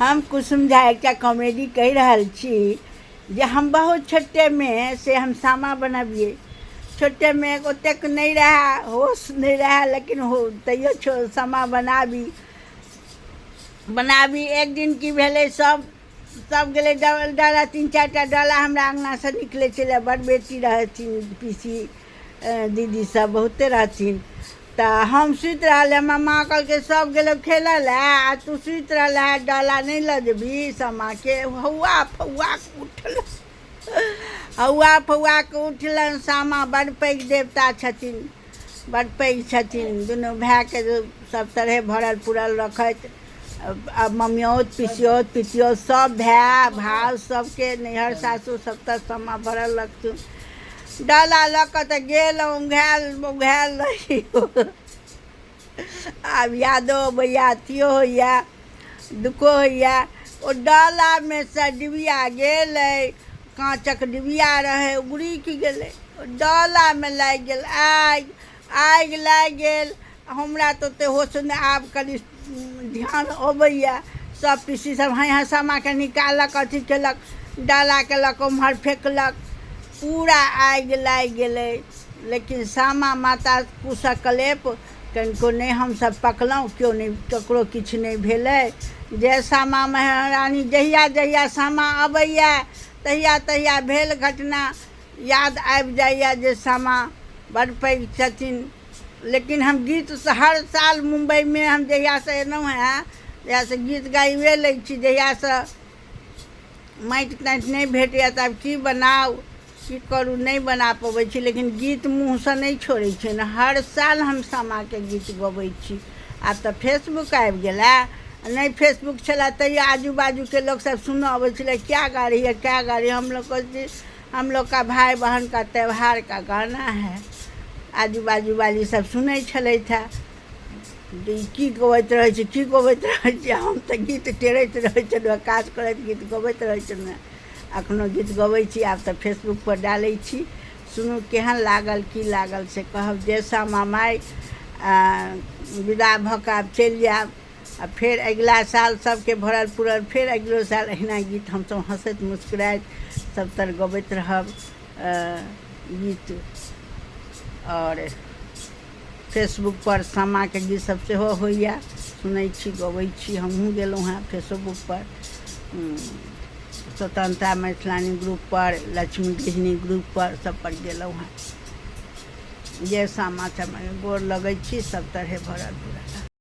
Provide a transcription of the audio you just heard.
हम कुसुम झा एक कॉमेडी कह रहल छी जे हम बहुत छोटे में से हम सामा बनाबिए। छोटे में ओतेक नहीं रहा, होश नहीं रहा, लेकिन हो तैयो सामा बनाबी। एक दिन की भेले, सब गेले डाला, 3-4टा डाला हमरा अंगना से निकले चले। बड़ बेटी रहथिन, पीसी दीदी सब बहुते रहथिन। तो हम सुत रहा, मामा कहल सब गेलो खेला ला, आ तू सुत रहा, डाला नहीं लजबी सामा के। हौआ फौआ के उठल, हौआ फौआ के उठलन। सामा बड़ पैघ देवता छथिन, बड़ पैघ छथिन। दुनू भाई के सब तरह भरल पुरल रखत। अब मम्मियोत पिसियोत पितियोत सब भाई भाव सबके नैहर सासुर सब तर सामा भरल रखथुन। डाला लऽ कऽ तऽ गेल उघायल रही। आब यादो अबैया, अथियो होइया, दुखो होइया। ओ डाला में से डिबिया गेलै, काँचक डिबिया रहे, उगड़ीक गेलै। डाला में लागि गेल आगि लागि गेल। हमरा तऽ ओते होश नहि, आब कनि ध्यान अबैया। सब पीसी सब हाँ सामा के निकालक, अथी केलक, डाला केलक, उम्हर फेंकलक, पूरा आगि लागि गेलै। लेकिन सामा माता कुशक कलेप कनिको नहीं, हमसब पकलहुँ, केओ नहीं, ककरो किछु नहीं भेलै। जे सामा महारानी जहिया सामा अबैया तहिया भेल घटना याद आबि जाइया जे सामा बड़ पैघ छथिन। लेकिन हम गीत हर साल मुंबई में हम जहिया से एलहुँ हैं, जहिया से गीत गाइबे लै छी। जहिया से माटि ताटि नहीं भेटैया तऽ आब की बनाउ, की करू, नहीं बना पबै छी। लेकिन गीत मुँह से नहीं छोड़ै छी न, हर साल हम सामा के गीत गबै छी। आब तऽ फेसबुक आबि गेला, नहीं फेसबुक छला तैयो आजू बाजू के लोग सब सुनऽ अबै छलै, क्या गा रही है, क्या गा रही है। हम लोग का भाई बहन का त्यौहार का गाना है। आजू बाजू वाली सब सुनै छलै था, की गबैत रहै छै, की गबैत रहै छै। हम तऽ गीत टेरैत रहै छलहुँ, काज करैत गीत गबैत रहै छलहुँ। अखनो गीत गबै छी, आब तऽ फेसबुक पर डालै छी। सुनू केहन लागल, की लागल से कहब। जे सामा माय विदा भऽ कऽ आब चलि जायब, आ फेर अगिला साल सबके भरल पुरल, फेर अगिलो साल अहिना गीत हमसब हँसैत मुस्कुराइत सब तर गबैत रहब गीत। और फेसबुक पर सामा के गीत सब सेहो होइया, सुनै छी, गबै छी। हमहूँ गेलहुँ हैं फेसबुक पर, स्वतंत्रता मैथिलानी ग्रुप पर, लक्ष्मी गृहिणी ग्रुप पर, सब पर गेलहुँ हैं। जे सामा गोर लगै छी, सब तरह भरल पुरल।